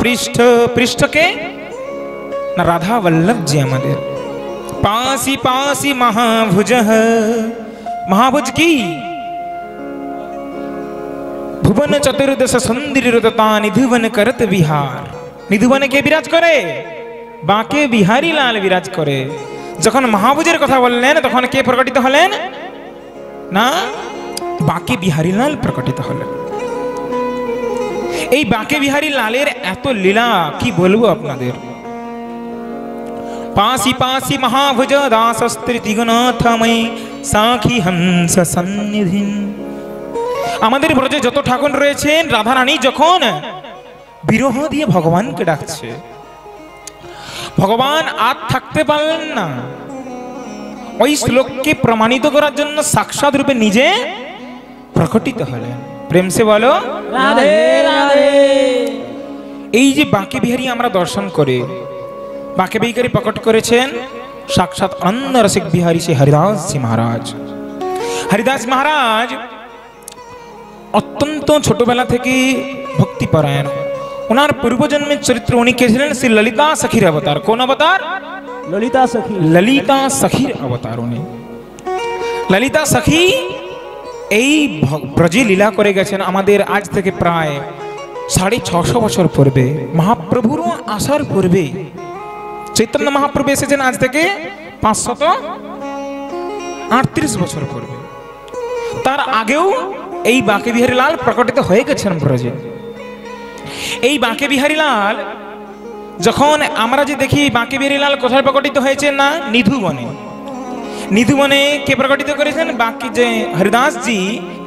পৃষ্ঠ, পৃষ্ঠকে না রাধা বল্লভ জি আমাদের। পাশি পাশি মহাভুজ, মহাভুজ কি ভুবন চতুর্দশ সুন্দরতা নিধুবন করত বিহার। নিধুবনে কে বিরাজ করে? বাঁকে বিহারী লাল বিরাজ করে। যখন মহাভুজের কথা বললেন তখন কে প্রকটিত হলেন? না, বাঁকে বিহারী লাল প্রকটিত হলেন। এই বাঁকে বিহারী লালের এত লীলা কি বলবো আপনাদের। পাশি পাশি মহাভুজ দাসস্ত্রী ত্রিগুণাথময়ী সাখী হংস সন্নিধি। আমাদের ব্রজে যত ঠাকুর রয়েছেন, রাধারানী যখন বিরহ দিয়ে ভগবানকে ডাকছে, ভগবান আর থাকতে পারলেন না। ওই শ্লোককে প্রমাণিত করার জন্য সাক্ষাৎ রূপে নিজে প্রকটিত হলেন। প্রেম সে বলো রাধে রাধে। এই যে বাঁকে বিহারী আমরা দর্শন করে, বাঁকে বিহারী প্রকট করেছেন সাক্ষাৎ আনন্দ রসিক বিহারী শ্রী হরিদাস জি মহারাজ। হরিদাস মহারাজ অত্যন্ত ছোটবেলা থেকে ভক্তিপরায়ণ। ওনার পূর্বজন্মের চরিত্র উনি কে ছিলেন? শ্রী ললিতা সখীর অবতার। কোন অবতার? ললিতা সখী। ললিতা সখীর অবতার উনি। ললিতা সখী এই ব্রজে লীলা করে গেছেন আমাদের আজ থেকে প্রায় 650 বছর পূর্বে, মহাপ্রভুর আসার পূর্বে। চৈতন্য মহাপ্রভু এসেছেন আজ থেকে 538 বছর পূর্বে। তার আগেও এই বাঁকে বিহারী লাল প্রকটিত হয়ে গেছেন ব্রজে। এই বাঁকে বিহারী লাল যখন আমরা যে দেখি, বাঁকে বিহারী লাল কোথায় প্রকটিত হয়েছে? না, নিধুবনে। নিধুবনে কে প্রকটিত করেছেন? বাঁকে যে হরিদাস জি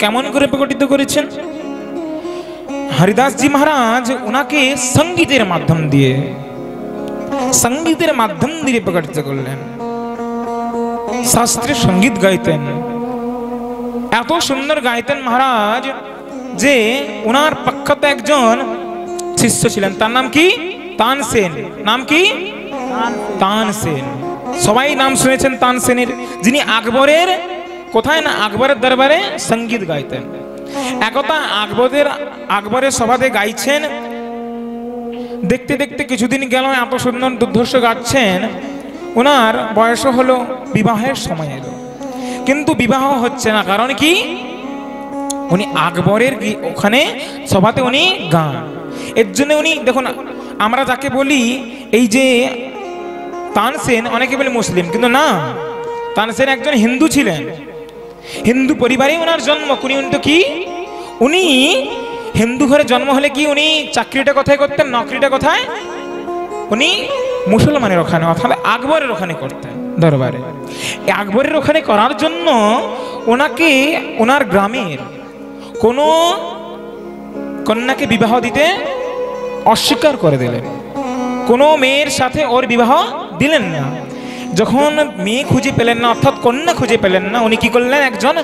কেমন করে প্রকটিত করেছেন? হরিদাস জি মহারাজ ওনাকে সঙ্গীতের মাধ্যম দিয়ে প্রকটিত করলেন। শাস্ত্রীয় সঙ্গীত গাইতেন, এত সুন্দর গাইতেন মহারাজ যে ওনার প্রখ্যাত একজন শিষ্য ছিলেন, তার নাম কি? তানসেন। নাম কি? তানসেন। সবাই নাম শুনেছেন তানসেনের, যিনি আকবরের কোথায় না আকবরের দরবারে সঙ্গীত গাইতেন। একদা আকবরের সভাতে গাইছেন, দেখতে দেখতে কিছুদিন গেল, এত সুন্দর দুর্ধর্ষ গাচ্ছেন। ওনার বয়স হলো, বিবাহের সময় এলো, কিন্তু বিবাহ হচ্ছে না। কারণ কি? উনি আকবরের ওখানে সভাতে উনি গান। এর জন্য উনি দেখুন, আমরা যাকে বলি এই যে তানসেন, অনেকে বলে মুসলিম, কিন্তু না, তানসেন একজন হিন্দু ছিলেন। হিন্দু পরিবারে ওনার জন্ম। কিন্তু কি উনি হিন্দু ঘরে জন্ম হলে কি উনি চাকরিটা কোথায় করতেন? নকরিটা কোথায়? উনি মুসলমানের ওখানে, অর্থাৎ আকবরের ওখানে করতেন দরবারে। আকবরের ওখানে করার জন্য ওনাকে ওনার গ্রামের কোনো কন্যাকে বিবাহ দিতে অস্বীকার করে দিলেন। কোনো মেয়ের সাথে ওর বিবাহ দিলেন না। যখন মেয়ে খুঁজে পেলেন না, অর্থাৎ কন্যা খুঁজে পেলেন না, উনি কি করলেন? একজন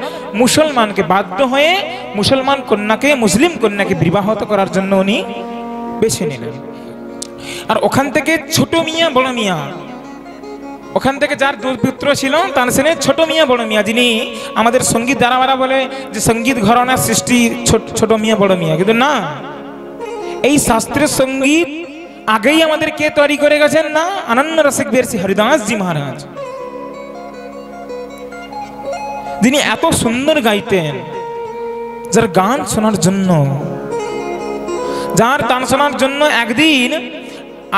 মুসলমানকে বাধ্য হয়ে মুসলমান কন্যাকে, মুসলিম কন্যাকে বিবাহত করার জন্য উনি বেছে নিলেন। আর ওখান থেকে ছোট মিয়া বড় মিয়া, ওখান থেকে যার দুই পুত্র ছিল তানসেনের ছোট মিয়া বড় মিয়া, যিনি আমাদের সঙ্গীত দ্বারা বলে যে সঙ্গীত ঘরানার সৃষ্টি ছোট মিয়া বড় মিয়া, কিন্তু না, এই শাস্ত্রের সঙ্গীত আগেই আমাদের কে তৈরি করে গেছেন? না, আনন্দ রসিক বিহারী হরিদাস জি মহারাজ, যিনি এত সুন্দর গাইতেন, যার গান শোনার জন্য, যার গান শোনার জন্য একদিন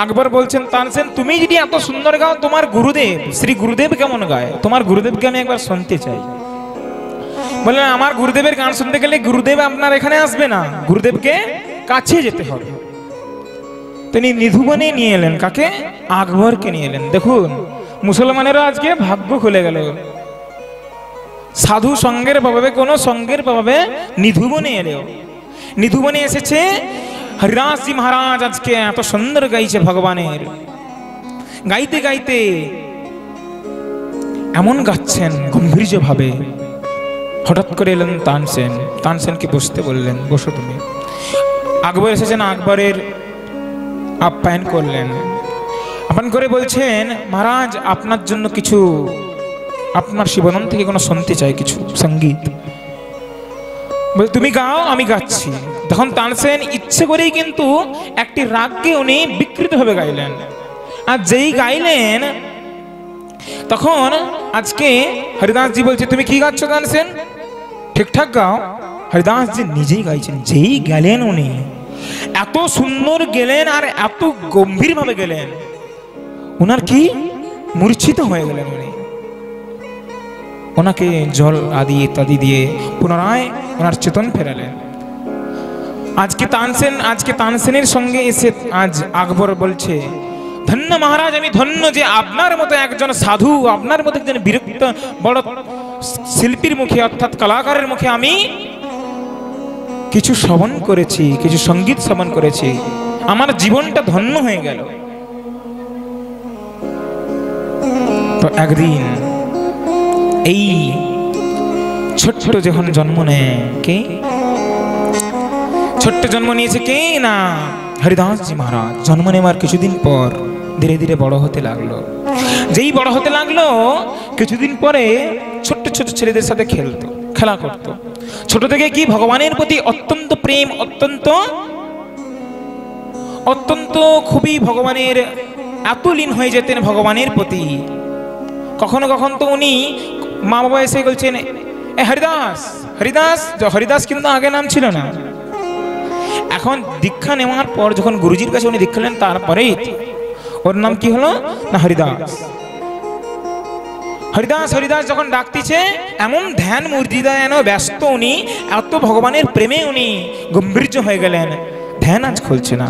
আকবর বলছেন, তানসেন তুমি যদি এত সুন্দর গাও, তোমার গুরুদেব শ্রী গুরুদেব কেমন গায়? তোমার গুরুদেবকে আমি একবার শুনতে চাই। বললেন, আমার গুরুদেবের গান শুনতে গেলে গুরুদেব আপনার এখানে আসবে না, গুরুদেবকে কাছে যেতে হবে। তিনি নিধুবনে নিয়ে এলেন। কাকে? আকবরকে নিয়ে এলেন। দেখুন, মুসলমানেরও আজকে ভাগ্য খুলে গেল। সাধু সঙ্গের প্রভাবে, কোনো সঙ্গের প্রভাবে নিধুবনে এলেও, নিধুবনে এসেছে হরিদাস জি মহারাজ। আজকে এত সুন্দর গাইছে ভগবানের, গাইতে গাইতে এমন গাচ্ছেন গম্ভীর্য ভাবে। হঠাৎ করে এলেন তানসেন, তানসেনকে বসতে বললেন, বসো তুমি। আকবর এসেছেন, আকবরের আপ্যায়ন করলেন। আপ্যায়ন করে বলছেন, মহারাজ আপনার জন্য কিছু, আপনার শিবনন থেকে কোনো শুনতে চাই কিছু সঙ্গীত। বল তুমি গাও, আমি গাচ্ছি। তখন তানসেন ইচ্ছে করেই কিন্তু একটি রাগকে উনি বিকৃতভাবে গাইলেন। আর যেই গাইলেন তখন আজকে হরিদাসজি বলছে তুমি কি গাচ্ছ তানসেন, ঠিকঠাক গাও। হরিদাসজি নিজেই গাইছেন, যেই গেলেন উনি এত সুন্দর গেলেন আর এত গম্ভীর ভাবে গেলেন, ওনার কি মূর্ছিত হয়ে গেলেন উনি। ওনাকে জল আদি ইত্যাদি দিয়ে পুনরায় ওনার চেতন ফেরালেন। আজকে তানসেনের সঙ্গে এসে আজ আকবর বলছে, ধন্য মহারাজ, আমি ধন্য যে আপনার মতো একজন সাধু, আপনার মতো একজন বিরক্ত বড় শিল্পীর মুখে অর্থাৎ কলাকারের মুখে আমি কিছু শ্রবণ করেছি, কিছু সঙ্গীত শ্রবণ করেছি, আমার জীবনটা ধন্য হয়ে গেল। তো একদিন এই ছোট্ট যখন জন্ম নেয়, কে ছোট্ট জন্ম নিয়েছে, কে না হরিদাসজি মহারাজ। জন্ম নেওয়ার কিছুদিন পর ধীরে ধীরে বড় হতে লাগলো। যেই বড় হতে লাগলো কিছুদিন পরে ছোট্ট ছোট ছেলেদের সাথে খেলা করত। ছোট থেকে কি ভগবানের প্রতি অত্যন্ত প্রেম, অত্যন্ত খুবই ভগবানের এত লীন হয়ে যেতেন ভগবানের প্রতি। কখনো কখনো তো উনি মা বাবা এসে বলছেন, এ হরিদাস, হরিদাস। হরিদাস কিন্তু আগে নাম ছিল না। এখন দীক্ষা নেওয়ার পর যখন গুরুজির কাছে উনি দীক্ষা নেন, তারপরে ওর নাম কি হলো না হরিদাস। হরিদাস হরিদাস যখন ডাকতেছে, এমন ধ্যান মূর্তিদা যেন ব্যস্ত উনি, এত ভগবানের প্রেমে উনি গম্ভীর্য হয়ে গেলেন, ধ্যান আজ খুলছে না।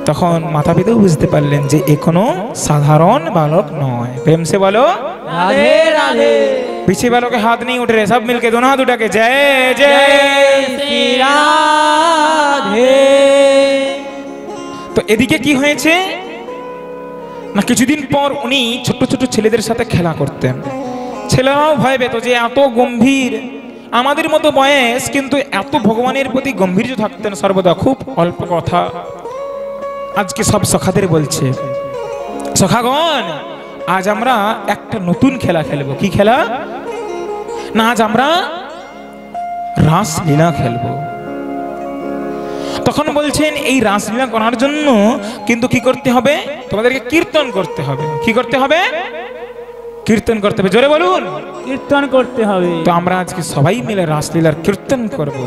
তখন মাতা পিতাও বুঝতে পারলেন যে এ কোনো সাধারণ বালক নয়। প্রেম সে বলো राधे राधे। पीछे वालों के हाथ नहीं उठ रहे, सब मिलके दोनों हाथ उठा के जय जय श्री राधे। তো এদিকে কি হয়েছে না, কিছুদিন পর উনি ছোট ছোট ছেলেদের সাথে খেলা করতেন। ছেলেরাও ভয় পেত যে এত গম্ভীর, আমাদের মতো বয়স কিন্তু এত ভগবানের প্রতি গম্ভীর্য থাকতেন সর্বদা, খুব অল্প কথা। আজকে সব সখাদের বলছে, সখাগণ আজ আমরা একটা নতুন খেলা খেলবো। কি খেলা না, আজ আমরা রাসলীলা খেলবো। তখন বলছেন এই রাসলীলা করার জন্য কিন্তু কি করতে হবে, তোমাদেরকে কীর্তন করতে হবে। কি করতে হবে? কীর্তন করতে হবে। জোরে বলুন, कीर्तन करते হবে। তো আমরা আজকে সবাই মিলে রাসলীলার কীর্তন করব।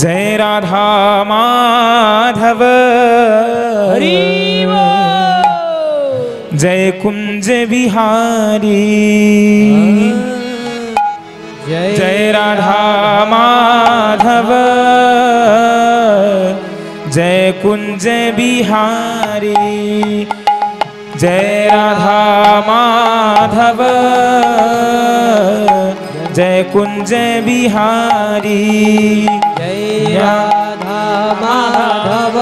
জয় রাধা মাধব हरि जय कुंज बिहारी, जय राधा माधव जय कुंज बिहारी, जय राधा माधव जय कुंज बिहारी, जय राधा माधव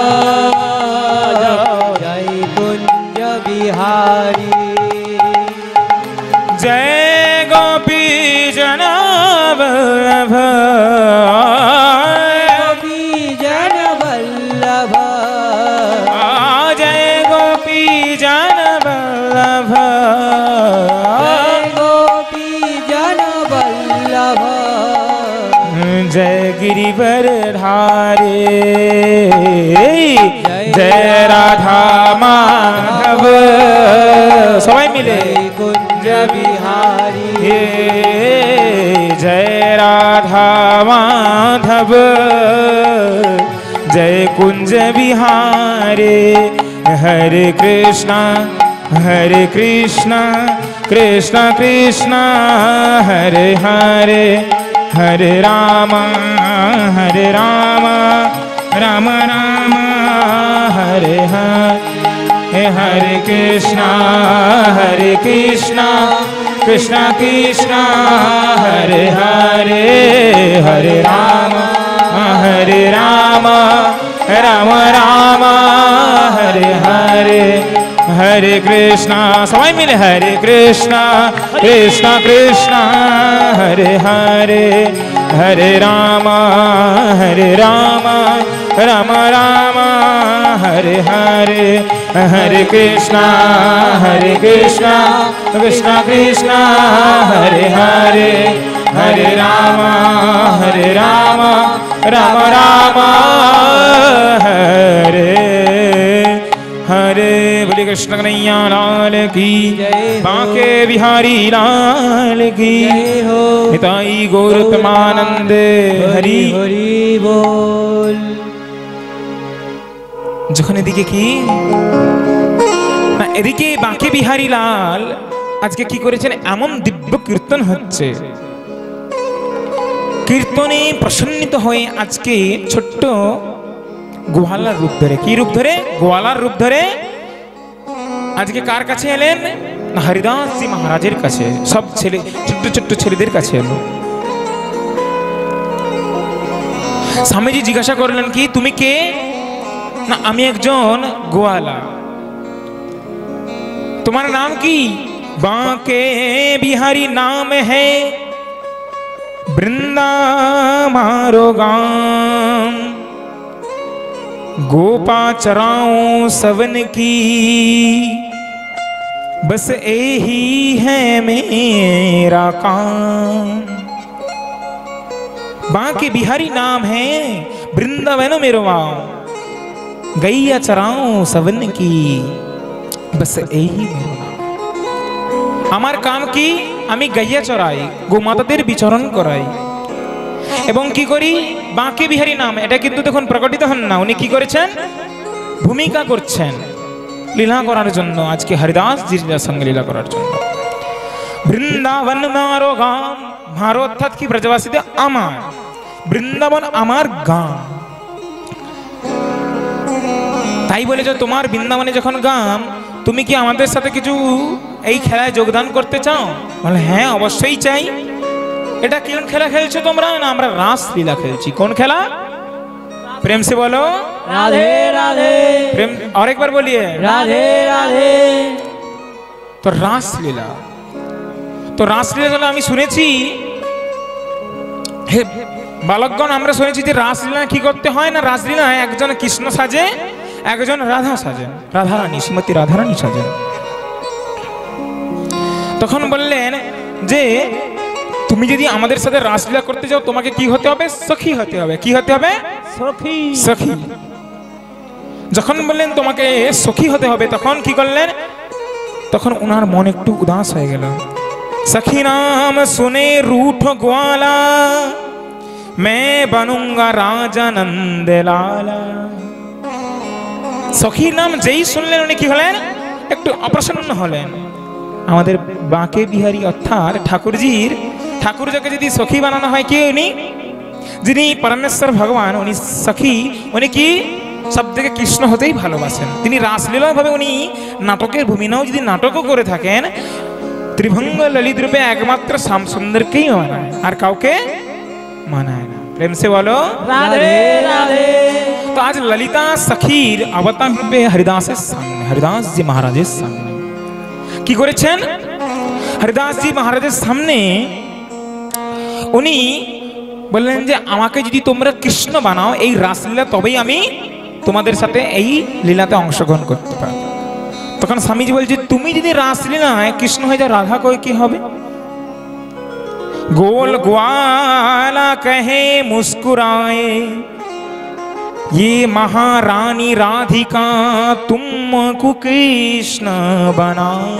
जय कुंज बिहारी, जय गोपी जन वल्लभ, गोपी जन वल्लभ, जय गोपी जन वल्लभ, जय गोपी जन वल्लभ, जय गिरिवर धारे, जय राधा माधव सबाई मिले कुंज बिहारी, जय राधा माधव जय कुंज बिहारी, हरे कृष्णा कृष्ण कृष्ण हरे हरे, हरे राम राम राम हरे हरे, हरे कृष्णा कृष्ण कृष्ण हरे हरे, हरे राम राम राम हरे हरे, हरे कृष्णा सबाई मिले, हरे कृष्णा कृष्ण कृष्ण हरे हरे, हरे राम राम राम हरे हरे, हरे कृष्णा कृष्ण कृष्ण हरे हरे, हरे राम राम राम हरे हरे। बोले कृष्ण कन्हैया लाल की बांके बिहारी लाल की निताई गौर प्रेमानंद हरि हरि बोल। যখন এদিকে কি না এদিকে বাঁকে বিহারী লাল আজকে কি করেছেন, এমন দিব্য কীর্তন হচ্ছে, কীর্তনে প্রসন্নিত হয়ে আজকে ছোট্ট গোয়ালার রূপ ধরে, কি রূপ ধরে, গোয়ালার রূপ ধরে আজকে কার কাছে এলেন না হরিদাসজি মহারাজের কাছে, সব ছেলে ছোট্ট ছোট্ট ছেলেদের কাছে এলো। স্বামীজি জিজ্ঞাসা করলেন কি তুমি কে, না আমি একজন গোয়ালা। তোমার নাম কি, বাঁকে বিহারী নাম है বৃন্দা मारो गाम गोपा चराओ सवन की बस यही है मेरा काम। बांके बिहारी नाम है वृंदावन मेरो गाँव गैया चराओ सवन की बस यही मेरा नाम। আমার কাম কি, আমি গাইয়া চড়াই, গোমাতাদের বিচরণ করাই এবং কি করি, বাঁকে বিহারী নাম। এটা কিন্তু দেখুন প্রকটিত হন না, উনি কি করেছেন, ভূমিকা করছেন লীলা করার জন্য, আজকে হরিদাস জির সঙ্গে লীলা করার জন্য। বৃন্দাবন মারো গাম, মারো অর্থাৎ কি ব্রজবাসীদের আমার, বৃন্দাবন আমার গাম। তাই বলে যে তোমার বৃন্দাবনে যখন গাম, তুমি কি আমাদের সাথে কিছু এই খেলায় যোগদান করতে চাও? বলে হ্যাঁ অবশ্যই চাই। এটা কোন খেলা খেলছো তোমরা? না আমরা রাস লীলা খেলছি। কোন খেলা? প্রেম সে বলো রাধে রাধে। প্রেম और एक बार बोलिए রাধে রাধে। তো রাস লীলা, তো রাস লীলা আমি শুনেছি, হে বালকগণ আমরা শুনেছি যে রাসলীলা কি করতে হয় না, রাসলীলা একজন কৃষ্ণ সাজে, একজন রাধা সাজেন, রাধারানী শ্রীমতী রাধারানী সাজেন। তখন বললেন যে তুমি যদি আমাদের সাথে রাসলীলা করতে যাও তোমাকে কি হতে হবে, সখী হতে হবে। কি হতে হবে? সখী। সখী। যখন বললেন তোমাকে সখী হতে হবে, তখন কি করলেন, তখন ওনার মন একটু উদাস হয়ে গেল। सखी नाम सुने रूठ ग्वाला मैं बनूंगा राजा नंद लाला। সখীর নাম যেই শুনলেন উনি কি হলেন, একটু অপ্রসন্ন হলেন। আমাদের বাঁকে বিহারী অর্থাৎ ঠাকুরজির, ঠাকুরজিকে যদি সখী বানানো হয় কি, উনি যিনি পরমেশ্বর ভগবান, উনি সখী, উনি কি সব থেকে কৃষ্ণ হতেই ভালোবাসেন। তিনি রাসলীলা ভাবে উনি নাটকের ভূমিকাও যদি নাটকও করে থাকেন, ত্রিভঙ্গ ললিত রূপে একমাত্র শ্যাম সুন্দরকেই মানায়, আর কাউকে মানায় না। প্রেম সে বলো রাধে রাধে। তো আজ ললিতা সখীর অবতার রূপে হরিদাসের সামনে, হরিদাস জি মহারাজের সামনে কি করেছেন, হরিদাস জি মহারাজের সামনে উনি বললেন যে আমাকে যদি তোমরা কৃষ্ণ বানাও এই রাসলীলা, তবেই আমি তোমাদের সাথে এই লীলাতে অংশগ্রহণ করতে পারবো। তখন স্বামীজি বলছে তুমি যদি রাসলীলায় কৃষ্ণ হয়ে যাও, রাধা কই কি হবে? गोल ग्वाला कहे मुस्कुराए ये महारानी राधिका तुमको कृष्ण बनाओ।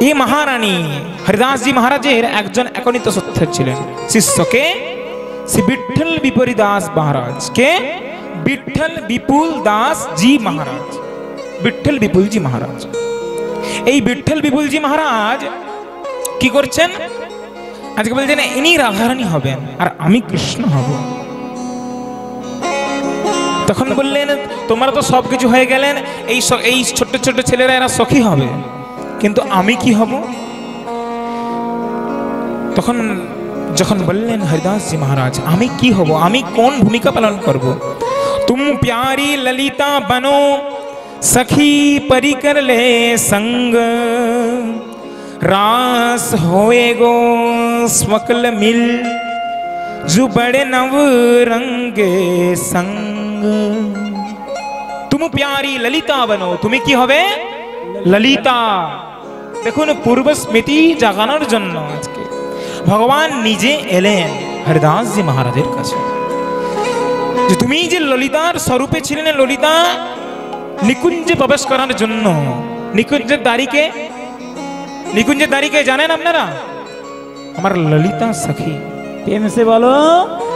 এই মহারানী হরিদাস জি মহারাজের একজন একনিত সত্য ছিলেন, শিষ্যকে শ্রী বিঠল বিপুল দাস মহারাজ, কে বিঠল বিপুল দাস জি মহারাজ, বিঠল বিপুল জি মহারাজ। এই বিঠল বিপুল জি মহারাজ কি করছেন, আজকে বলছেন ইনি রাধারানী হবেন আর আমি কৃষ্ণ হব। তখন বললেন তোমরা তো সবকিছু হয়ে গেলেন, এই ছোট্ট ছোট্ট ছেলেরা এরা সখী হবে, কিন্তু আমি কি হব? তখন যখন বললেন হরিদাস জি মহারাজ আমি কি হব, আমি কোন ভূমিকা পালন করব? তুম প্যারি ললিতা বনো सखी परी कर ले संग रास होएगो स्वकल मिल जो बड़े नव रंगे संग। तुम प्यारी ललिता बनो, तुम्हें की होबे ललिता। देखो पूर्व स्मृति জাগানোর জন্য আজকে ভগবান নিজে এলেন। হরিদাস জি মহারাজের কাছে যে তুমি যে ললিতার স্বরূপে ছিলেন, ললিতা নিকুঞ্জে প্রবেশ করার জন্য নিকুঞ্জের দ্বারিকে জানেন আপনারা? আমার ললিতা সখী। प्रेम से बोलो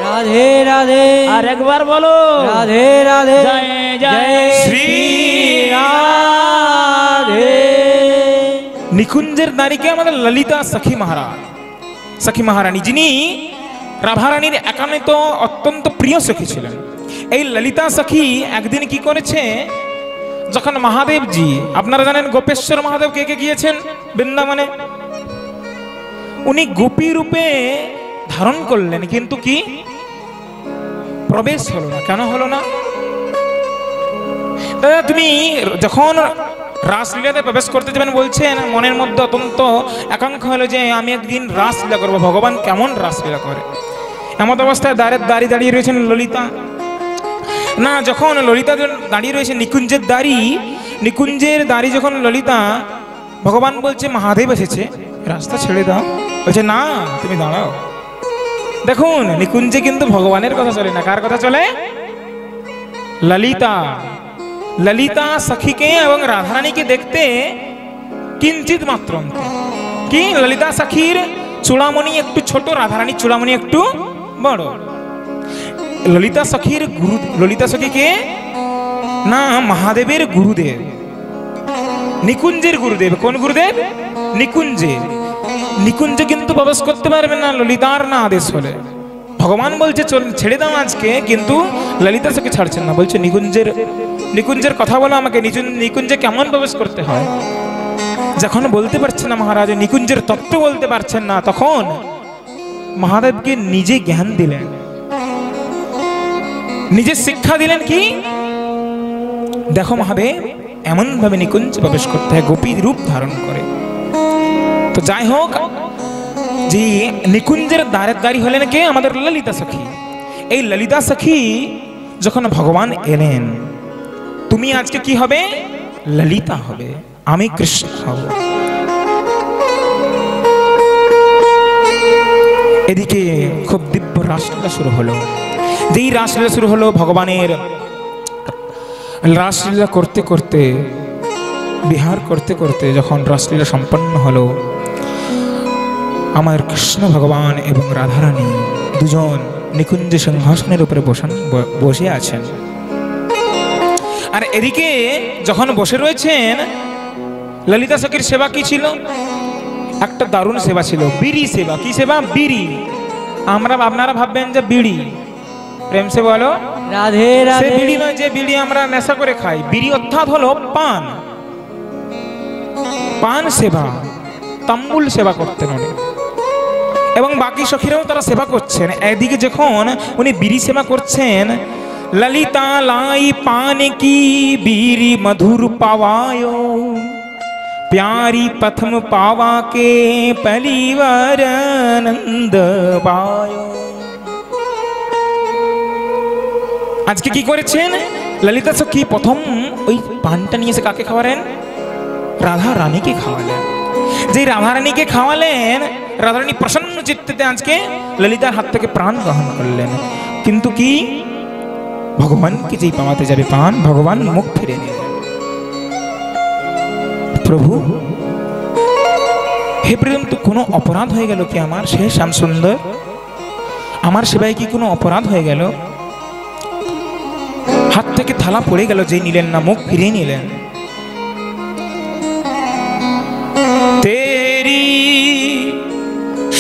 राधे राधे, और एक बार बोलो राधे राधे, जय जय श्री राधे। নিকুঞ্জের দ্বারিকে আমাদের ললিতা সখী মহারানী, যিনি রাধারানীর একান্ত অত্যন্ত প্রিয় সখী ছিলেন। এই ললিতা সখী একদিন কি করেছে, যখন মহাদেবজি, আপনারা জানেন গোপেশ্বর মহাদেব কে কে গিয়েছেন বৃন্দাবনে, উনি গোপী রূপে ধারণ করলেন, কিন্তু কি প্রবেশ হলো না। কেন হলো না? দাদা তুমি যখন রাসলীলাতে প্রবেশ করতে যাবেন বলছেন, মনের মধ্যে অত্যন্ত আকাঙ্ক্ষা হলো যে আমি একদিন রাসলীলা করবো, ভগবান কেমন রাসলীলা করে। এমন অবস্থায় দাঁড়িয়ে রয়েছেন ললিতা। না, যখন ললিতা দাঁড়িয়ে রয়েছে নিকুঞ্জের দাঁড়ি যখন ললিতা, ভগবান বলছে মহাদেব এসেছে, রাস্তা ছেড়ে দাও। বলছে না, তুমি দাঁড়াও। দেখুন নিকুঞ্জে কিন্তু ভগবানের কথা চলে না, কার কথা চলে? ললিতা সখীকে এবং রাধারানীকে দেখতে কিঞ্চিত মাত্র কি, ললিতা সখীর চূড়ামণি একটু ছোট, রাধারানীর চূড়ামণি একটু বড়। ললিতা সখীকে না মহাদেবের গুরুদেব, নিকুঞ্জের গুরুদেব। কোন গুরুদেব? নিকুঞ্জে কিন্তু প্রবেশ করতে পারবে না ললিতার না আদেশ হলে। ভগবান বলছে ছেড়ে দাও আজকে, কিন্তু ললিতা সখী ছাড়ছেন না, বলছে নিকুঞ্জের কথা বলো আমাকে, নিকুঞ্জে কেমন প্রবেশ করতে হয়। যখন বলতে পারছেন না মহারাজ, নিকুঞ্জের তত্ত্ব বলতে পারছেন না, তখন মহাদেবকে নিজে জ্ঞান দিলেন, নিজে শিক্ষা দিলেন। কি দেখো মহাদেব, এমন ভাবে নিকুঞ্জ প্রবেশ করতে হয়, গোপী রূপ ধারণ করে। তো যাই হোক, যে নিকুঞ্জের দ্বারি হলেন কে? আমাদের ললিতা সখী। এই ললিতা সখী যখন ভগবান এলেন, তুমি আজকে কি হবে? ললিতা হবে, আমি কৃষ্ণ হব। এদিকে খুব দিব্য রাসলীলা শুরু হলো। যেই রাসলীলা শুরু হলো, ভগবানের রাসলীলা করতে করতে, বিহার করতে করতে যখন রাসলীলা সম্পন্ন হলো, আমার কৃষ্ণ ভগবান এবং রাধারানী দুজন নিকুঞ্জ সিংহাসনের উপরে বসে আছেন। আর এদিকে যখন বসে রয়েছেন, ললিতা সখীর সেবা কি ছিল? একটা দারুণ সেবা ছিল, বিড়ি সেবা। কি সেবা? বিড়ি। আপনারা ভাববেন যে বিড়ি, প্রেম সে বলো রাধে রাধে। সে বিড়ি নয় যে বিড়ি আমরা নেশা করে খাই। বিড়ি অর্থাৎ হলো পান সেবা, তাম্বুল সেবা করতেন উনি, এবং বাকি সখীরাও তারা সেবা করছেন। এদিকে যখন উনি বিড়ি সেবা করছেন, ललिता लाई पान की बीरी मधुर पावायो, प्यारी प्रथम पावा के पलिवर आनंद पायो। আজকে কি করেছেন ললিতা সখী? প্রথম ওই পানটা নিয়ে এসে কাকে খাওয়ালেন? রাধা রানীকে খাওয়ালেন। যে রাধা রানীকে খাওয়ালেন, রাধা রানী প্রসন্ন চিত্তে আজকে ললিতার হাত থেকে প্রাণ গ্রহণ করলেন। কিন্তু কি, ভগবানকে যেই পাওয়াতে যাবে পান, ভগবান মুখ ফিরে নিলেন। প্রভু, হে পর্যন্ত কোনো অপরাধ হয়ে গেল কি আমার? সে শ্যাম সুন্দর, আমার সেবায় কি কোনো অপরাধ হয়ে গেল? হাত থেকে থালা পড়ে গেল, যে নিলেন না, মুখ ফিরে নিলেন। তেরি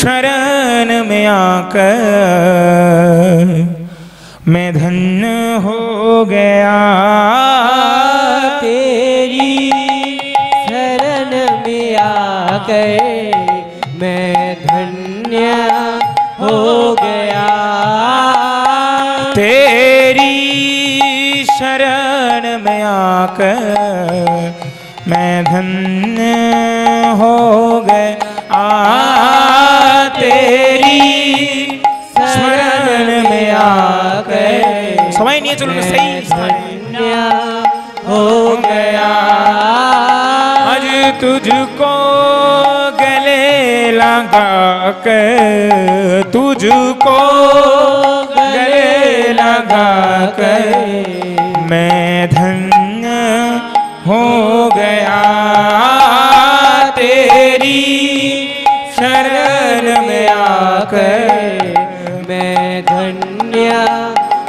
शरण में आकर मैं धन्य हो गया, तेरी शरण में आकर मैं धन्य हो गया, तेरी शरण में आकर मैं धन्य हो गया, तेरी शरण में आकर। सबाई नहीं चलो सही धन्य हो गया। आज तुझको गले लगा कर, तुझको आकर मैं धन्य हो गया, तेरी शरण में आकर मैं धन्य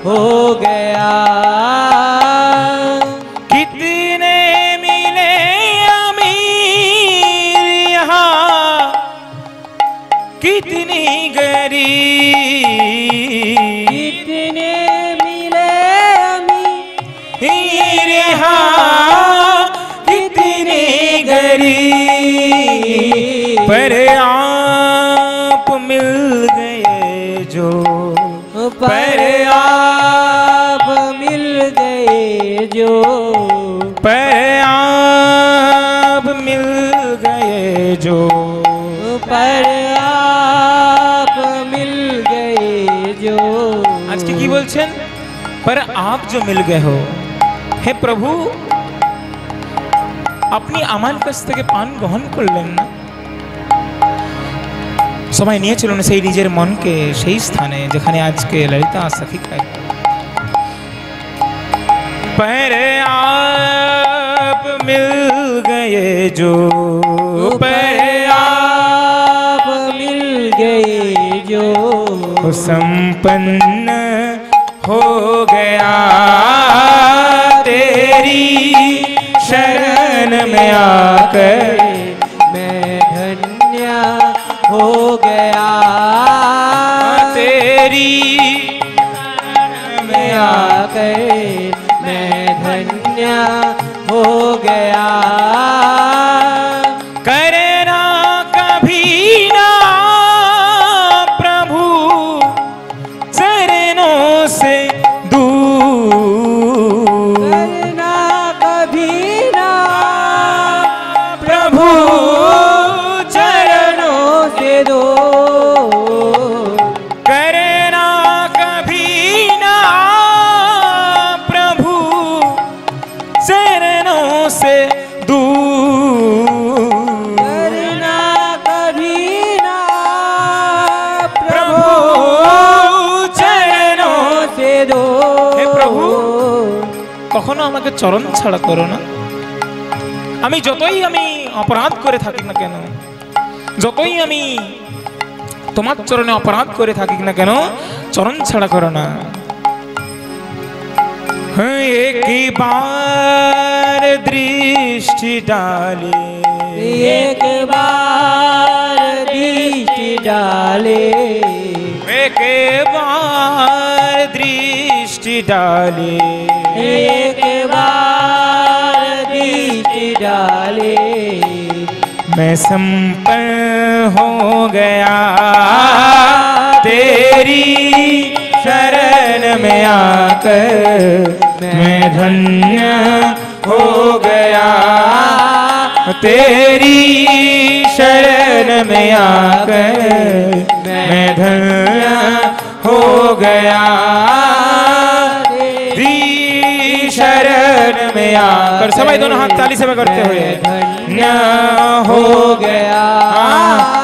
हो गया। कितने मिले अमीर यहाँ, कितनी गरीब, कितने मिले अमीर यहाँ, कितनी गरीब, पर आप मिल गए जो, पर आप मिल गए जो, पर आप मिल गए जो, पर आप मिल गए जो। আজকে কি বলছেন? पर आप जो मिल गए हो, হে প্রভু আপনি আমার কাছ থেকে পান গ্রহণ করলেন না, সবাই নিয়ে চলুন সেই নিজের মনকে সেই স্থানে যেখানে আজকে ললিতা সখী খায়। पर आप मिल गए जो, पर आप मिल गए जो, संपन्न हो गया, तेरी शरण में आकर मैं धन्य हो गया, तेरी शरण में आकर मैं धन्य हो गया। करना कभी ना प्रभु चरणों से दूर, करना कभी ना प्रभु चरणों से दो, करना कभी ना प्रभु चरणों से दूर, करना कभी ना प्रभु चरणों से दो। हे प्रभु কখনো আমাকে চরণ ছাড়া করো না। আমি যতই আমি অপরাধ করে থাকি না কেন, যতই আমি তোমার চরণে অপরাধ করে থাকি না কেন, চরণ ছাড়া করো না। হ্যাঁ, এক বার দৃষ্টি ডালে, एक बार दृष्टि डाले, एक बार दृष्टि डाले, एक बार दृष्टि डाले, मैं संपन्न हो गया, तेरी शरण में आकर मैं धन्य हो गया, तेरी शरण में आकर मैं धन्य हो गया, तेरी शरण में आकर सभी दोनों हाथ ताली से करते हुए धन्य हो गया।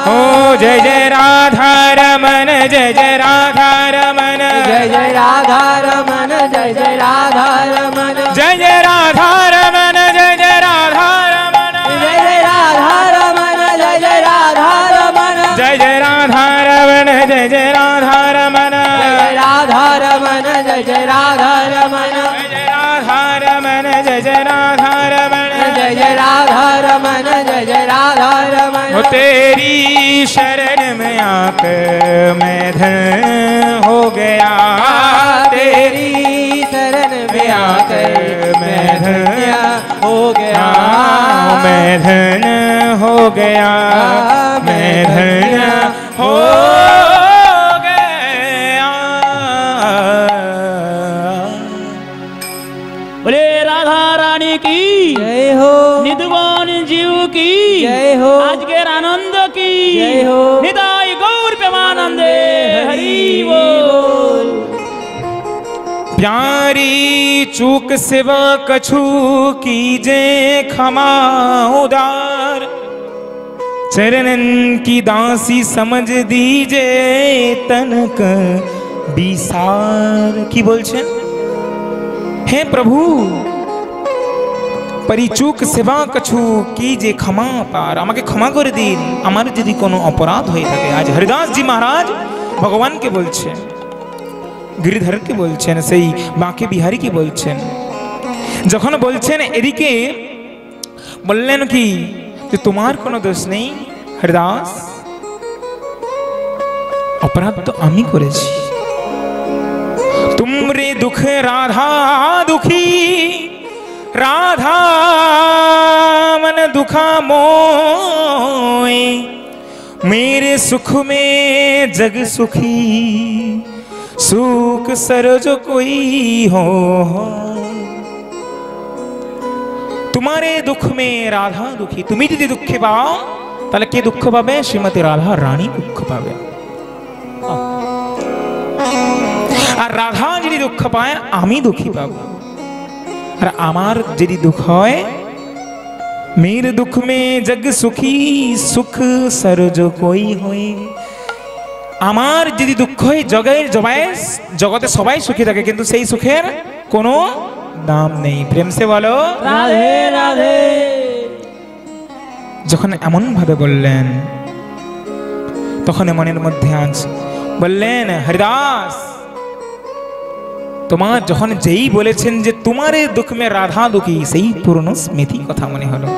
हो। जय जय राधा रमन, जय जय राधा रमन, जय जय राधा रमन, जय जय राधा रमन, जय जय राधा रमन, जय जय राधा रमन, जय जय राधा रमन, जय जय राधा रमन, जय जय राधा रमन, जय जय राधा रमन, जय जय राधा रमन, जय जय राधा रमन, जय जय राधा रमन, जय जय राधा रमन, जय जय राधा रमन, जय जय राधा रमन। हो तेरी शरण में आकर मैं धन्य हो गया, तेरी शरण में आकर मैं धन्य हो गया, मैं धन्य हो गया, मैं धन्य हो गया। बोले राधा रानी की जय हो, निधवान जीव की जय हो, आज के आनंद की जय हो, निदाई गौर प्रेमानंदे हरि बोल। प्यारी चूक सिवा कछु कीजे क्षमा उदार, चरणन की दासी समझ दीजे तनक বিসার। কি বলছেন? हे प्रभु परिचूक सेवा कछु की जे क्षमा पार, আমাকে ক্ষমা করে দিন আমার যদি কোনো অপরাধ হয়ে থাকে। আজ হরিদাস জি মহারাজ ভগবানকে বলছেন, গিরিধরকে বলছেন, সেই বাঁকে বিহারীকে বলছেন। যখন বলছেন এদিকে বললেন কি যে তোমার কোনো দোষ নেই হরিদাস, अपराध तो আমি করেছি। तुमरे दुख राधा दुखी, राधा मन दुखा मोय, मेरे सुख में जग सुखी, सुख सरज कोई हो। तुम्हारे दुख में राधा दुखी, তুমি যদি দুঃখে পাও তাহলে কে দুঃখ পাবে? শ্রীমতী রাধা রানী দুঃখ পাবে। আর রাধা যদি দুঃখ পায় আমি দুঃখী পাব। আর আমার যদি দুঃখ হয়, মেরে দুঃখ মে জগ সুখী, সুখ সরজ কই হই, আমার যদি দুঃখ হয় জগতে সবাই সুখী থাকে কিন্তু সেই সুখের কোনো দাম নেই। প্রেম সে বলো রাধে রাধে। যখন এমন ভাবে বললেন তখন মনের মধ্যে আজ বললেন হরিদাস তোমার যখন যেই বলেছেন যে তোমার দুঃখ মে রাধা দুঃখী, সেই পুরনো স্মৃতি কথা মনে হলো।